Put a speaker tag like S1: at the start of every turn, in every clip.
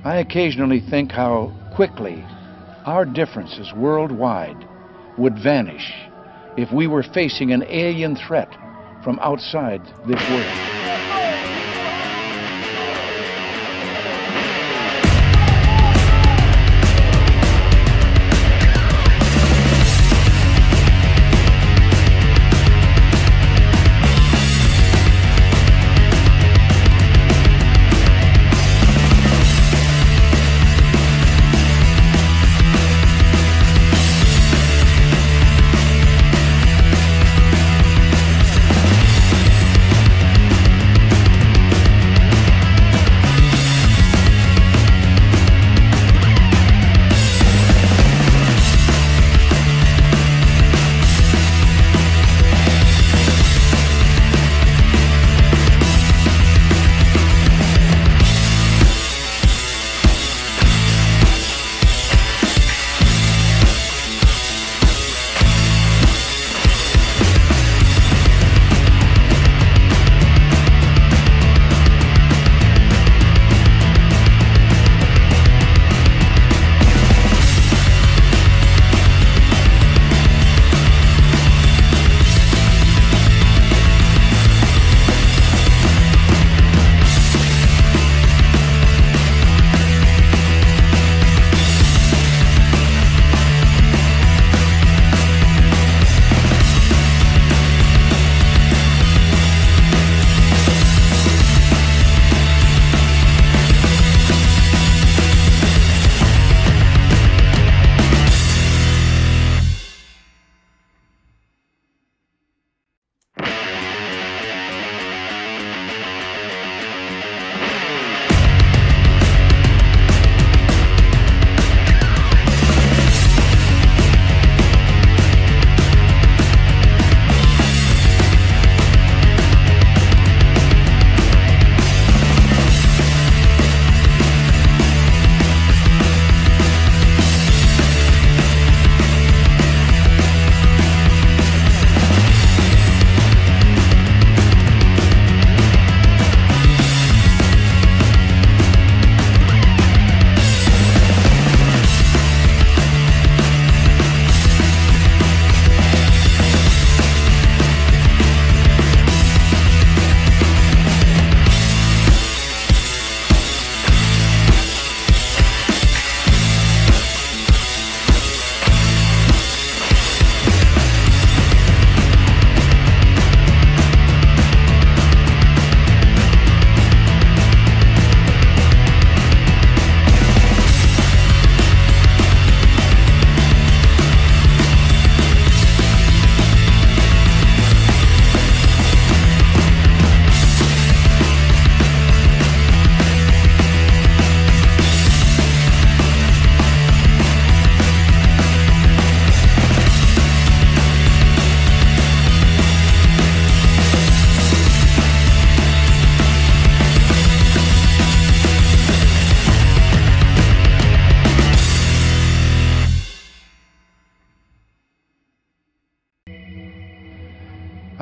S1: I occasionally think how quickly our differences worldwide would vanish if we were facing an alien threat from outside this world.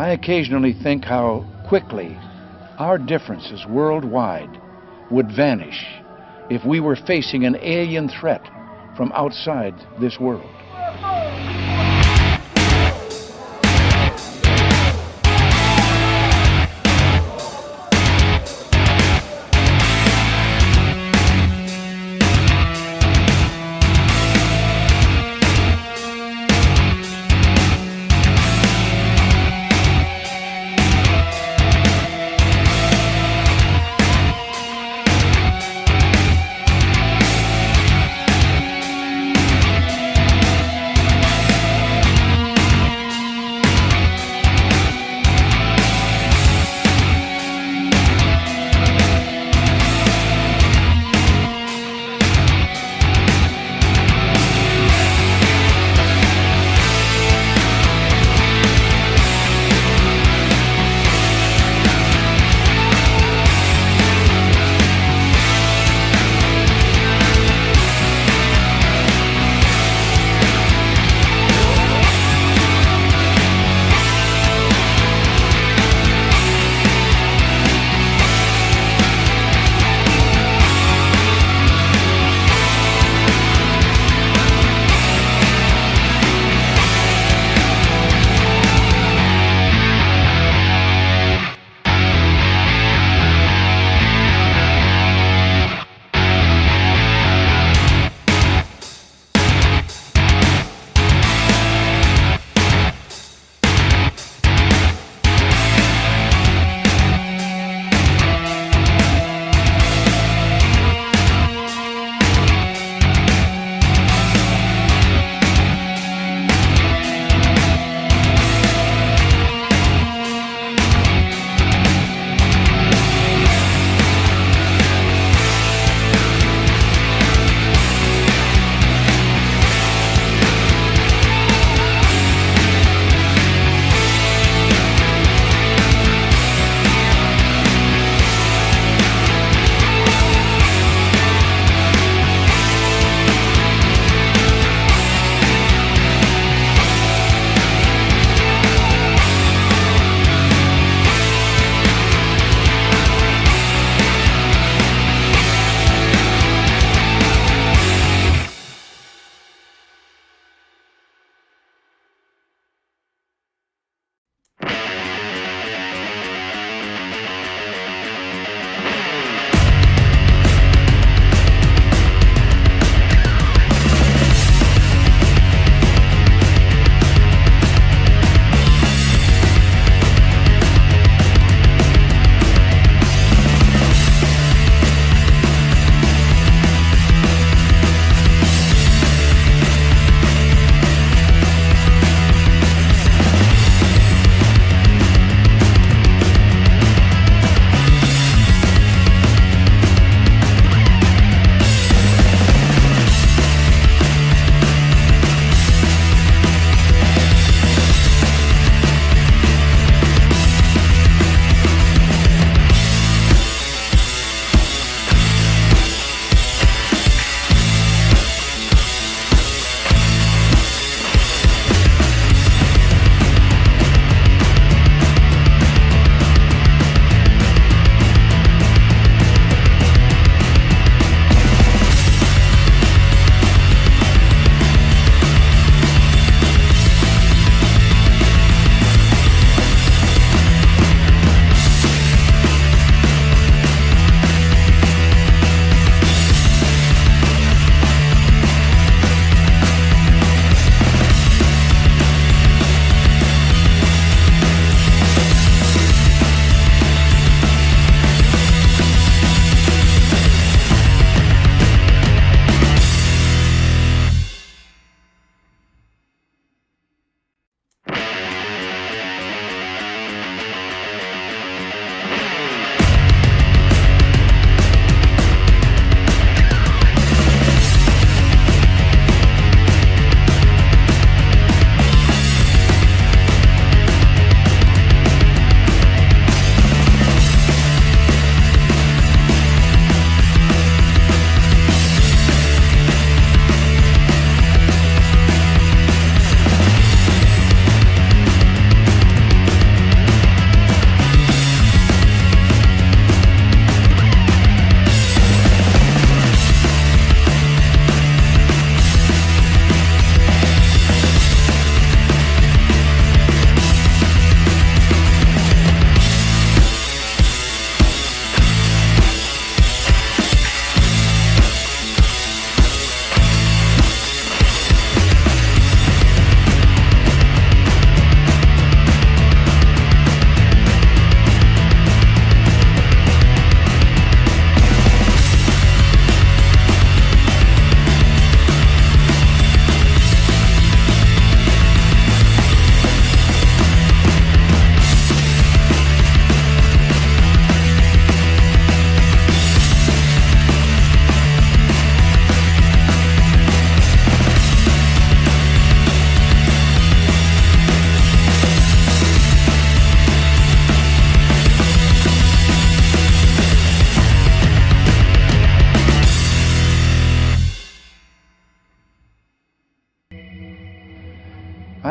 S1: I occasionally think how quickly our differences worldwide would vanish if we were facing an alien threat from outside this world.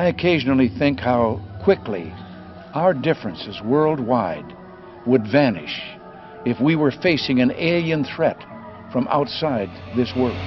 S1: I occasionally think how quickly our differences worldwide would vanish if we were facing an alien threat from outside this world.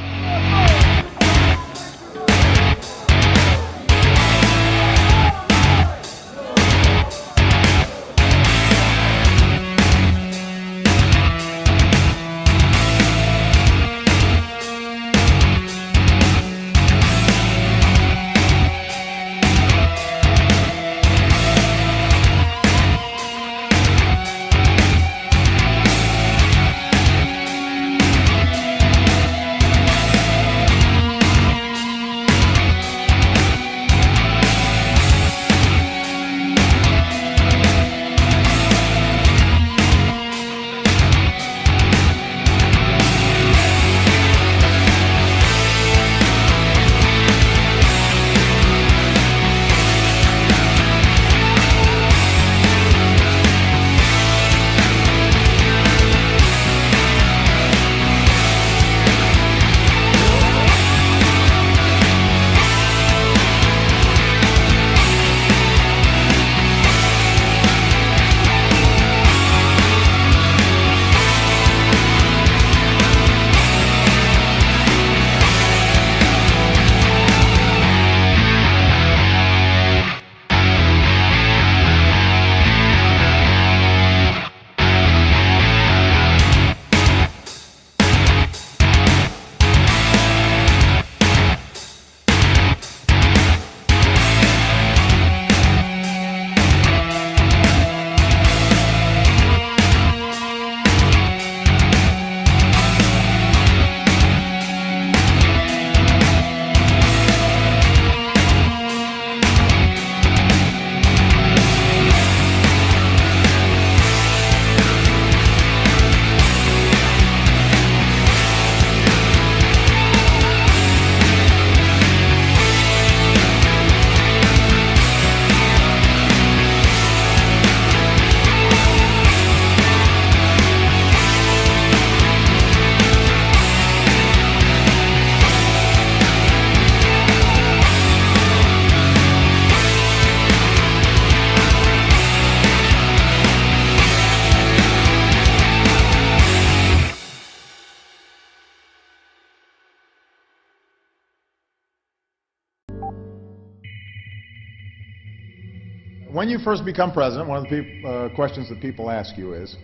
S2: When you first become president, one of the questions that people ask you is,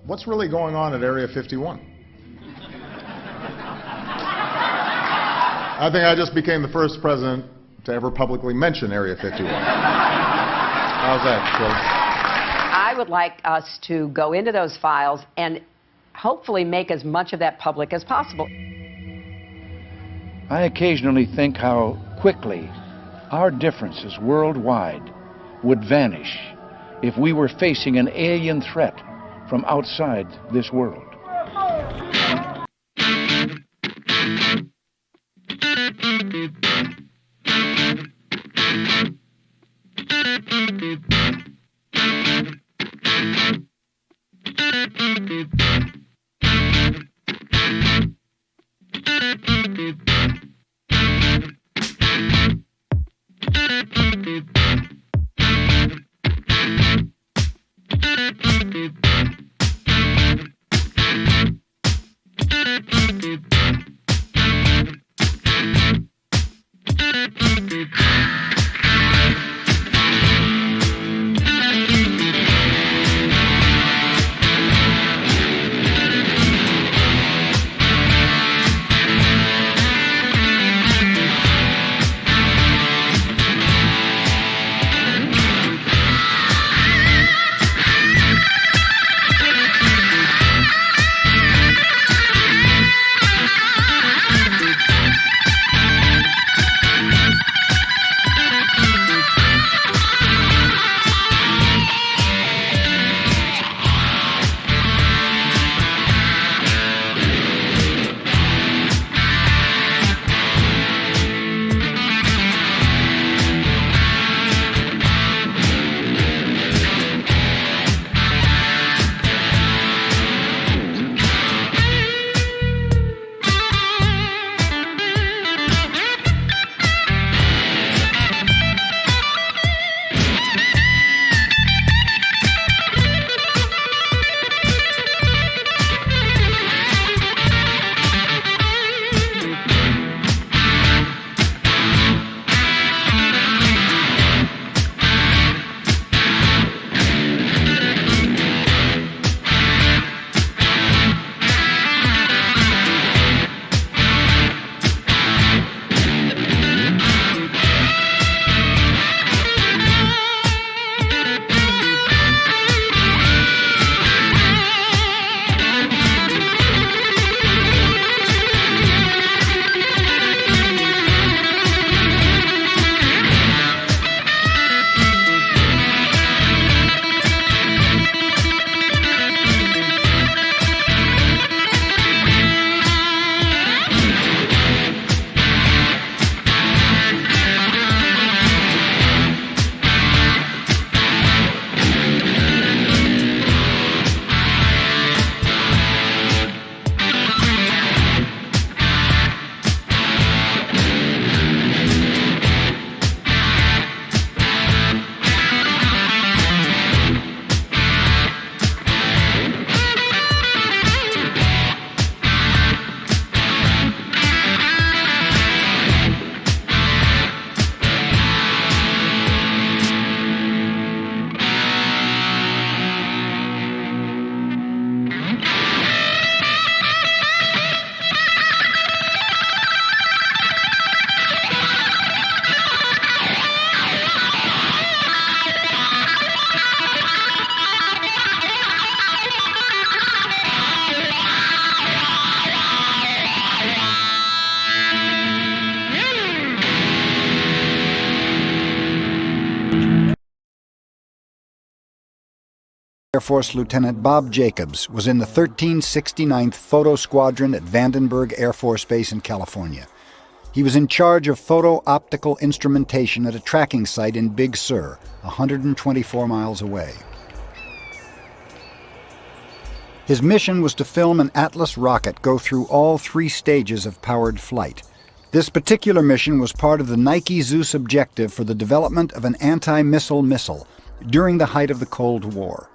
S2: what's really going on at Area 51? I think I just became the first president to ever publicly mention Area 51. How's that, Phil?
S3: I would like us to go into those files and hopefully make as much of that public as possible.
S1: I occasionally think how quickly our differences worldwide would vanish if we were facing an alien threat from outside this world.
S4: Air Force Lieutenant Bob Jacobs was in the 1369th Photo Squadron at Vandenberg Air Force Base in California. He was in charge of photo-optical instrumentation at a tracking site in Big Sur, 124 miles away. His mission was to film an Atlas rocket go through all 3 stages of powered flight. This particular mission was part of the Nike Zeus objective for the development of an anti-missile missile during the height of the Cold War.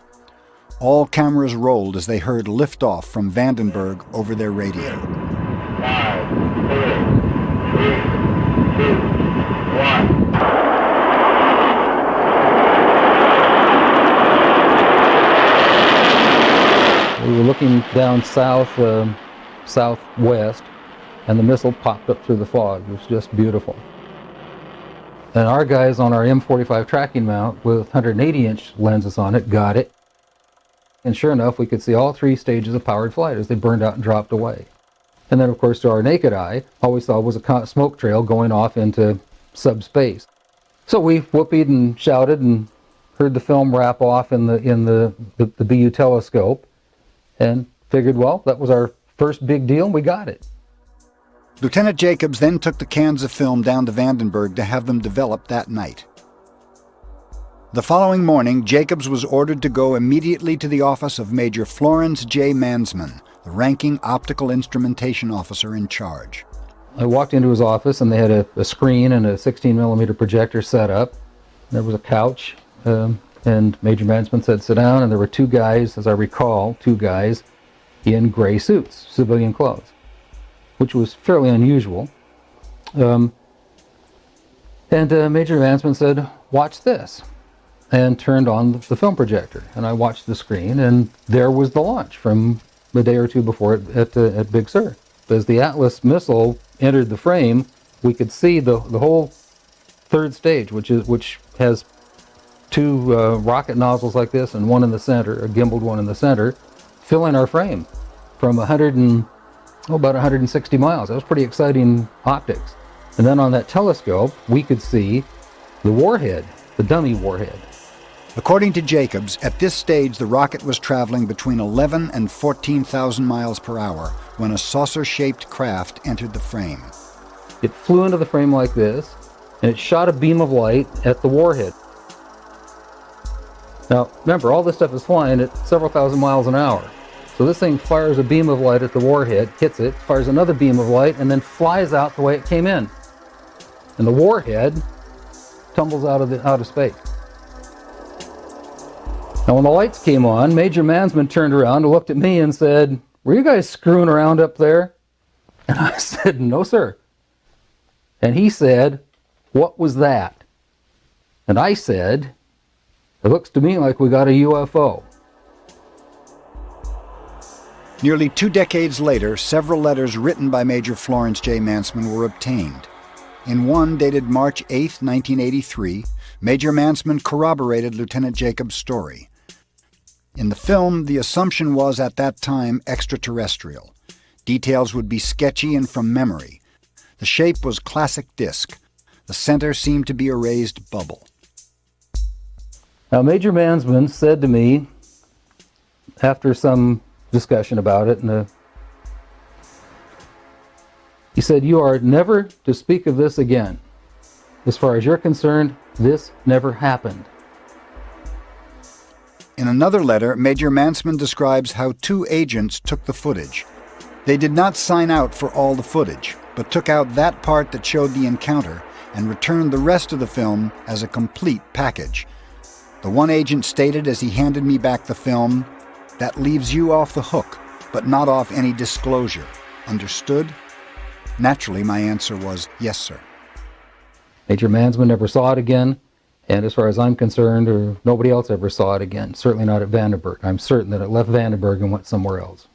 S4: All cameras rolled as they heard liftoff from Vandenberg over their radio.
S5: 5, 4, 3, 2, 1.
S6: We were looking down southwest, and the missile popped up through the fog. It was just beautiful. And our guys on our M45 tracking mount with 180-inch lenses on it got it. And sure enough, we could see all 3 stages of powered flight as they burned out and dropped away. And then, of course, to our naked eye, all we saw was a smoke trail going off into subspace. So we whooped and shouted and heard the film wrap off in the BU telescope and figured, well, that was our first big deal, and we got it.
S4: Lieutenant Jacobs then took the cans of film down to Vandenberg to have them developed that night. The following morning, Jacobs was ordered to go immediately to the office of Major Florence J. Mansman, the ranking optical instrumentation officer in charge.
S6: I walked into his office, and they had a screen and a 16mm projector set up. There was a couch, and Major Mansman said, sit down, and there were 2 guys, as I recall, 2 guys in gray suits, civilian clothes, which was fairly unusual. And Major Mansman said, watch this, and turned on the film projector. And I watched the screen, and there was the launch from a day or 2 before at Big Sur. As the Atlas missile entered the frame, we could see the whole 3rd stage, which has 2 rocket nozzles like this and one in the center, a gimbaled one in the center, filling our frame from about 160 miles. That was pretty exciting optics. And then on that telescope, we could see the warhead, the dummy warhead.
S4: According to Jacobs, at this stage the rocket was traveling between 11 and 14,000 miles per hour when a saucer-shaped craft entered the frame.
S6: It flew into the frame like this, and it shot a beam of light at the warhead. Now, remember, all this stuff is flying at several thousand miles an hour. So this thing fires a beam of light at the warhead, hits it, fires another beam of light, and then flies out the way it came in. And the warhead tumbles out of space. Now, when the lights came on, Major Mansman turned around and looked at me and said, were you guys screwing around up there? And I said, no, sir. And he said, what was that? And I said, it looks to me like we got a UFO.
S4: Nearly 2 decades later, several letters written by Major Florence J. Mansman were obtained. In one dated March 8, 1983, Major Mansman corroborated Lieutenant Jacobs' story. In the film, the assumption was at that time extraterrestrial. Details would be sketchy and from memory. The shape was classic disc. The center seemed to be a raised bubble.
S6: Now, Major Mansman said to me, after some discussion about it, he said, you are never to speak of this again. As far as you're concerned, this never happened.
S4: In another letter, Major Mansman describes how 2 agents took the footage. They did not sign out for all the footage, but took out that part that showed the encounter and returned the rest of the film as a complete package. The one agent stated as he handed me back the film, that leaves you off the hook, but not off any disclosure. Understood? Naturally, my answer was, yes, sir.
S6: Major Mansman never saw it again, and as far as I'm concerned, or nobody else ever saw it again, certainly not at Vandenberg. I'm certain that it left Vandenberg and went somewhere else.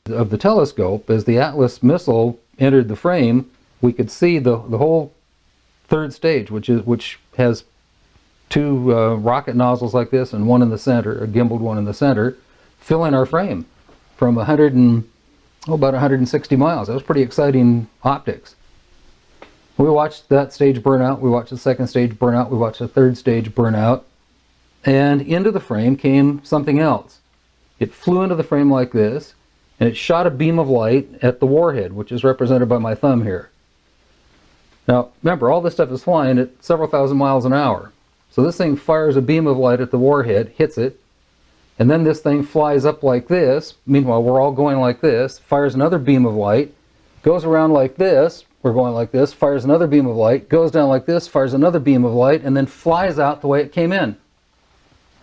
S6: Of the telescope, as the Atlas missile entered the frame, we could see the whole 3rd stage, which has 2 rocket nozzles like this and one in the center, a gimbaled one in the center, filling our frame from about 160 miles. That was pretty exciting optics. We watched that stage burn out. We watched the 2nd stage burn out. We watched the 3rd stage burn out. and into the frame came something else. It flew into the frame like this, and it shot a beam of light at the warhead, which is represented by my thumb here. Now, remember, all this stuff is flying at several thousand miles an hour. So this thing fires a beam of light at the warhead, hits it, and then this thing flies up like this. Meanwhile, we're all going like this, fires another beam of light, goes around like this, we're going like this, fires another beam of light, goes down like this, fires another beam of light, and then flies out the way it came in.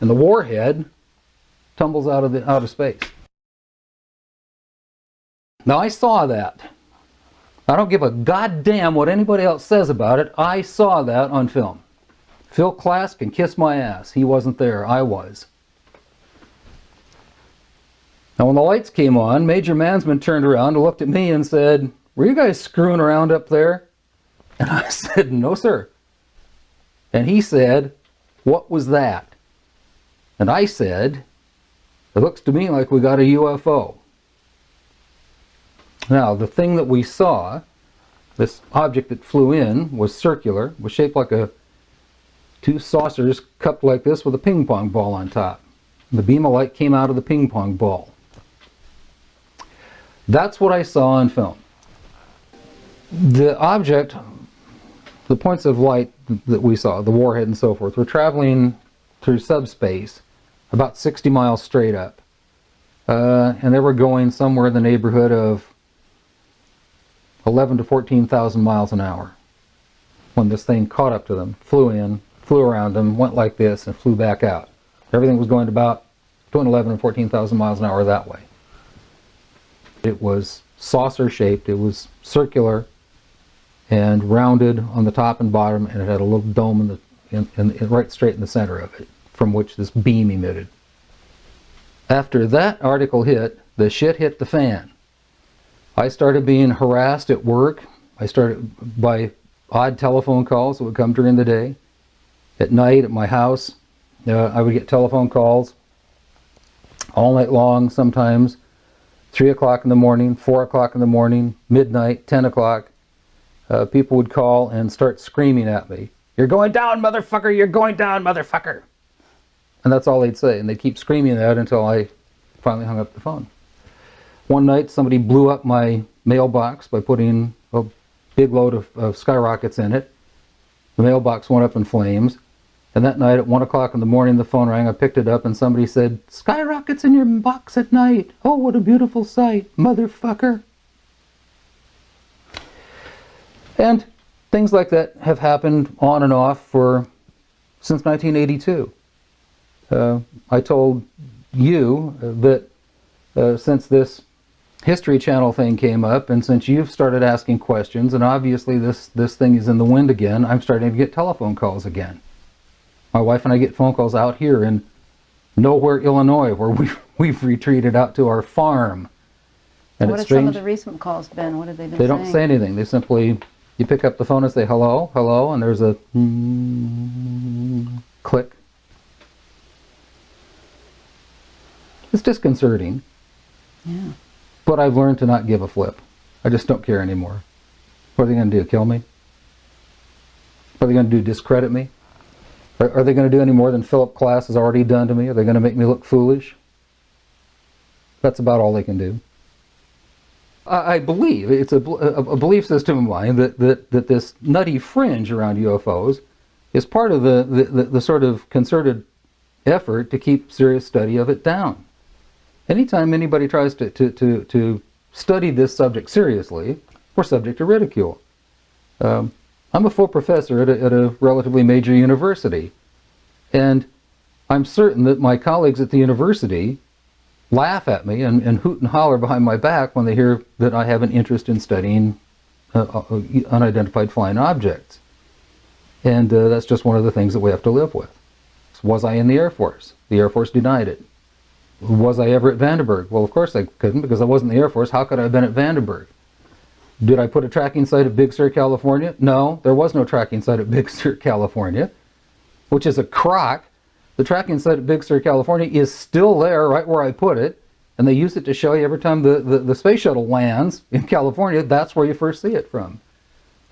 S6: And the warhead tumbles out of outer space. Now, I saw that. I don't give a goddamn what anybody else says about it. I saw that on film. Phil Klass can kiss my ass. He wasn't there. I was. Now, when the lights came on, Major Mansman turned around and looked at me and said, "Were you guys screwing around up there?" And I said, "No, sir." And he said, "What was that?" And I said, "It looks to me like we got a UFO." Now, the thing that we saw, this object that flew in, was circular, was shaped like two saucers cupped like this with a ping pong ball on top. The beam of light came out of the ping pong ball. That's what I saw on film. The object, the points of light that we saw, the warhead and so forth, were traveling through subspace about 60 miles straight up. And they were going somewhere in the neighborhood of 11 to 14,000 miles an hour when this thing caught up to them, flew in, flew around them, went like this, and flew back out. Everything was going about between 11 and 14,000 miles an hour that way. It was saucer-shaped, it was circular and rounded on the top and bottom, and it had a little dome right straight in the center of it, from which this beam emitted. After that article hit, the shit hit the fan. I started being harassed at work. I started by odd telephone calls that would come during the day. At night at my house, I would get telephone calls all night long, sometimes 3 o'clock in the morning, 4 o'clock in the morning, midnight, 10 o'clock. People would call and start screaming at me. "You're going down, motherfucker! You're going down, motherfucker!" And that's all they'd say. And they'd keep screaming that until I finally hung up the phone. One night, somebody blew up my mailbox by putting a big load of skyrockets in it. The mailbox went up in flames. And that night at 1 o'clock in the morning, the phone rang. I picked it up and somebody said, "Skyrockets in your box at night. Oh, what a beautiful sight, motherfucker." And things like that have happened on and off since 1982. I told you that since this History Channel thing came up, and since you've started asking questions, and obviously this thing is in the wind again, I'm starting to get telephone calls again. My wife and I get phone calls out here in nowhere, Illinois, where we've retreated out to our farm. And
S7: what have some of the recent calls been? What have they been saying?
S6: They don't say anything. They simply, you pick up the phone and say, "Hello, hello," and there's a click. It's disconcerting.
S7: Yeah.
S6: But I've learned to not give a flip. I just don't care anymore. What are they going to do, kill me? What are they going to do, discredit me? Are they going to do any more than Philip Klass has already done to me? Are they going to make me look foolish? That's about all they can do. I believe, it's a belief system of mine that this nutty fringe around UFOs is part of the sort of concerted effort to keep serious study of it down. Anytime anybody tries to study this subject seriously, we're subject to ridicule. I'm a full professor at a relatively major university, and I'm certain that my colleagues at the university laugh at me and hoot and holler behind my back when they hear that I have an interest in studying unidentified flying objects. And that's just one of the things that we have to live with. Was I in the Air Force? The Air Force denied it. Was I ever at Vandenburg? Well, of course I couldn't, because I wasn't in the Air Force. How could I have been at Vandenburg? Did I put a tracking site at Big Sur, California? No, there was no tracking site at Big Sur, California, which is a crock. The tracking site at Big Sur, California is still there right where I put it, and they use it to show you every time the space shuttle lands in California, that's where you first see it from.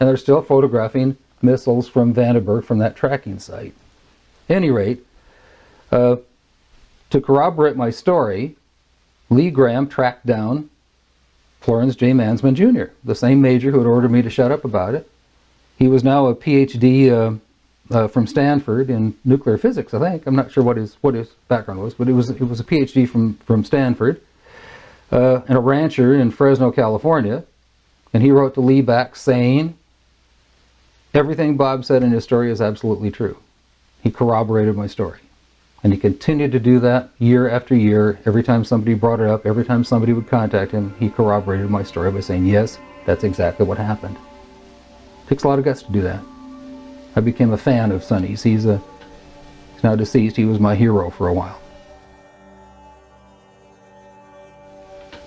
S6: And they're still photographing missiles from Vandenburg from that tracking site. At any rate, To corroborate my story, Lee Graham tracked down Florence J. Mansman Jr., the same major who had ordered me to shut up about it. He was now a PhD from Stanford in nuclear physics, I think. I'm not sure what his background was, but it was a PhD from Stanford, and a rancher in Fresno, California. And he wrote to Lee back saying, everything Bob said in his story is absolutely true. He corroborated my story. And he continued to do that year after year. Every time somebody brought it up, every time somebody would contact him, he corroborated my story by saying, yes, that's exactly what happened. It takes a lot of guts to do that. I became a fan of Sonny's. He's now deceased. He was my hero for a while.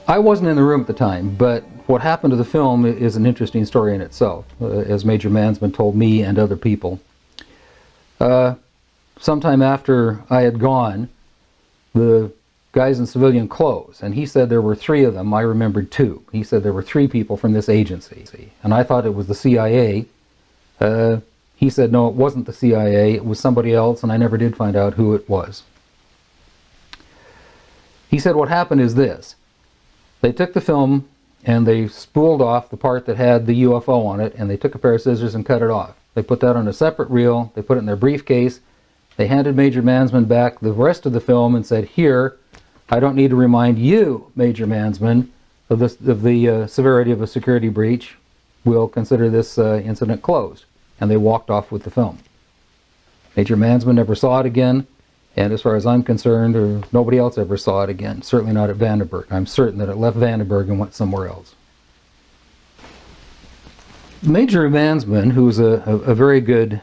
S6: I wasn't in the room at the time, but what happened to the film is an interesting story in itself, as Major Mansman told me and other people. Sometime after I had gone, the guys in civilian clothes, and he said there were 3 of them. I remembered 2. He said there were 3 people from this agency, and I thought it was the CIA. He said no, it wasn't the CIA, it was somebody else, and I never did find out who it was. He said what happened is this. They took the film and they spooled off the part that had the UFO on it, and they took a pair of scissors and cut it off. They put that on a separate reel, they put it in their briefcase, they handed Major Mansman back the rest of the film and said, here, I don't need to remind you, Major Mansman, of the severity of a security breach. We'll consider this incident closed. And they walked off with the film. Major Mansman never saw it again, and as far as I'm concerned, or nobody else ever saw it again, certainly not at Vandenberg. I'm certain that it left Vandenberg and went somewhere else. Major Mansman, who was a very good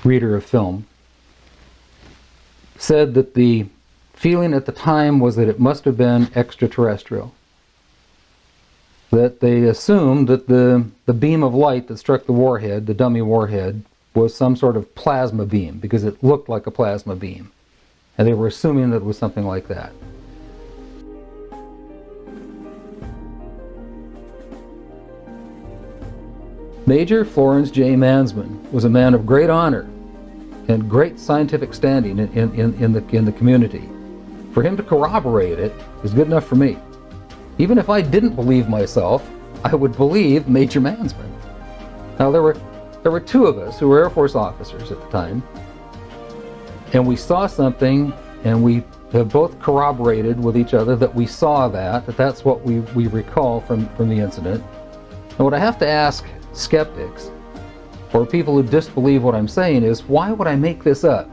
S6: reader of film, said that the feeling at the time was that it must have been extraterrestrial. That they assumed that the beam of light that struck the warhead, the dummy warhead, was some sort of plasma beam, because it looked like a plasma beam. And they were assuming that it was something like that. Major Florence J. Mansman was a man of great honor and great scientific standing in the community. For him to corroborate it is good enough for me. Even if I didn't believe myself, I would believe Major Mansman. Now there were 2 of us who were Air Force officers at the time, and we saw something, and we have both corroborated with each other that we saw that's what we recall from the incident. And what I have to ask skeptics, or people who disbelieve what I'm saying, is why would I make this up?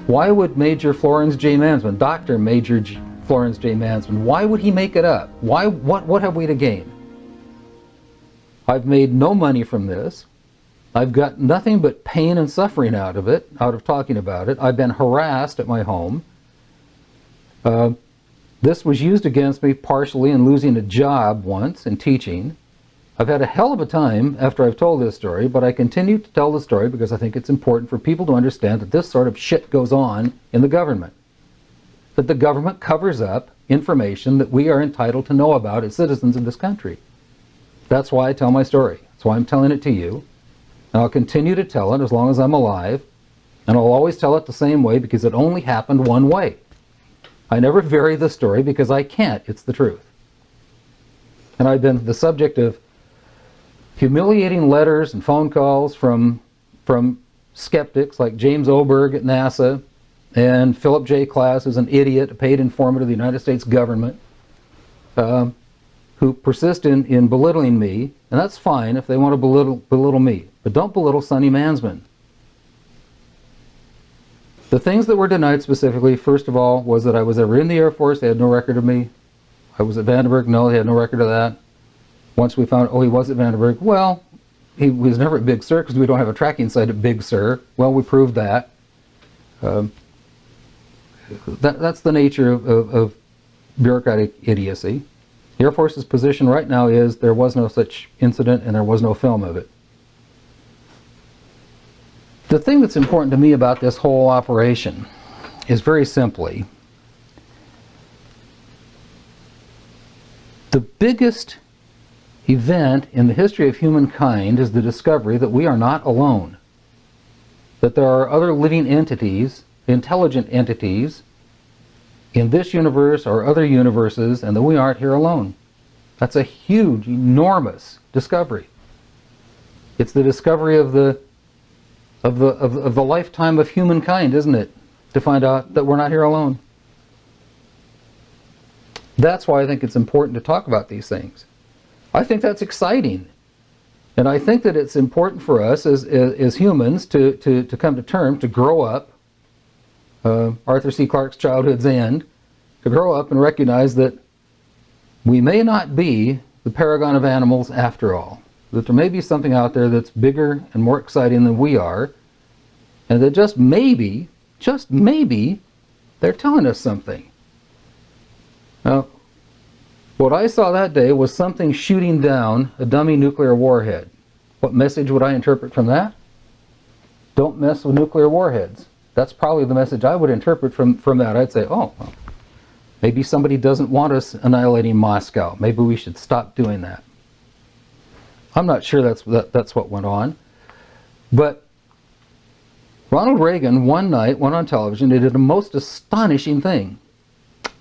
S6: Why would Major Florence J. Mansman, Dr. Major Florence J. Mansman, why would he make it up? What have we to gain? I've made no money from this. I've got nothing but pain and suffering out of talking about it. I've been harassed at my home. This was used against me partially in losing a job once in teaching. I've had a hell of a time after I've told this story, but I continue to tell the story because I think it's important for people to understand that this sort of shit goes on in the government. That the government covers up information that we are entitled to know about as citizens of this country. That's why I tell my story. That's why I'm telling it to you. And I'll continue to tell it as long as I'm alive. And I'll always tell it the same way because it only happened one way. I never vary the story because I can't. It's the truth. And I've been the subject of humiliating letters and phone calls from skeptics like James Oberg at NASA, and Philip J. Klass is an idiot, a paid informant of the United States government, who persist in belittling me, and that's fine if they want to belittle me, but don't belittle Sonny Mansman. The things that were denied specifically, first of all, was that I was ever in the Air Force. They had no record of me. I was at Vandenberg. No, they had no record of that. Once we found, oh, he was at Vandenberg. Well, he was never at Big Sur because we don't have a tracking site at Big Sur. Well, we proved that. That's the nature of bureaucratic idiocy. The Air Force's position right now is there was no such incident and there was no film of it. The thing that's important to me about this whole operation is very simply, the biggest event in the history of humankind is the discovery that we are not alone. That there are other living entities intelligent entities in this universe or other universes, and that we aren't here alone. That's a huge, enormous discovery. It's the discovery of the lifetime of humankind, isn't it? To find out that we're not here alone. That's why I think it's important to talk about these things. I think that's exciting. And I think that it's important for us as humans to come to terms, to grow up, Arthur C. Clarke's Childhood's End, to grow up and recognize that we may not be the paragon of animals after all. That there may be something out there that's bigger and more exciting than we are, and that just maybe, they're telling us something. Now, what I saw that day was something shooting down a dummy nuclear warhead. What message would I interpret from that? Don't mess with nuclear warheads. That's probably the message I would interpret from that. I'd say, oh, well, maybe somebody doesn't want us annihilating Moscow. Maybe we should stop doing that. I'm not sure that's what went on. But Ronald Reagan one night went on television and did a most astonishing thing.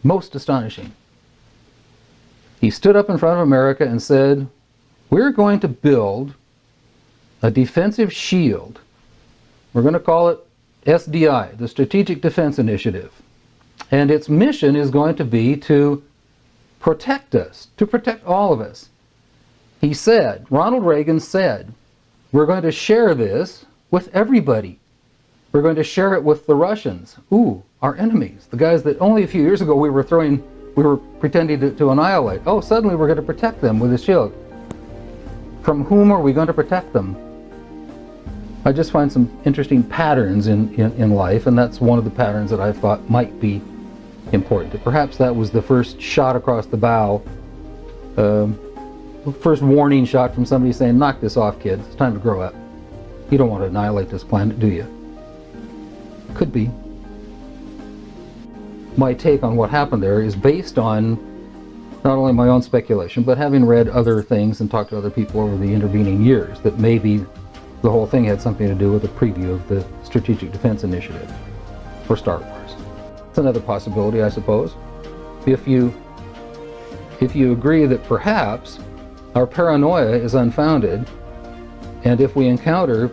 S6: Most astonishing. He stood up in front of America and said, we're going to build a defensive shield. We're going to call it SDI, the Strategic Defense Initiative. And its mission is going to be to protect us, to protect all of us. He said, Ronald Reagan said, we're going to share this with everybody. We're going to share it with the Russians. Ooh, our enemies, the guys that only a few years ago we were pretending to annihilate. Oh, suddenly we're going to protect them with a shield. From whom are we going to protect them? I just find some interesting patterns in life, and that's one of the patterns that I thought might be important. Perhaps that was the first shot across the bow, first warning shot from somebody saying, knock this off, kids, it's time to grow up. You don't want to annihilate this planet, do you? Could be. My take on what happened there is based on not only my own speculation, but having read other things and talked to other people over the intervening years, that maybe the whole thing had something to do with a preview of the Strategic Defense Initiative for Star Wars. It's another possibility, I suppose. If you agree that perhaps our paranoia is unfounded, and if we encounter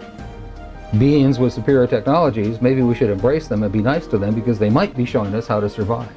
S6: beings with superior technologies, maybe we should embrace them and be nice to them, because they might be showing us how to survive.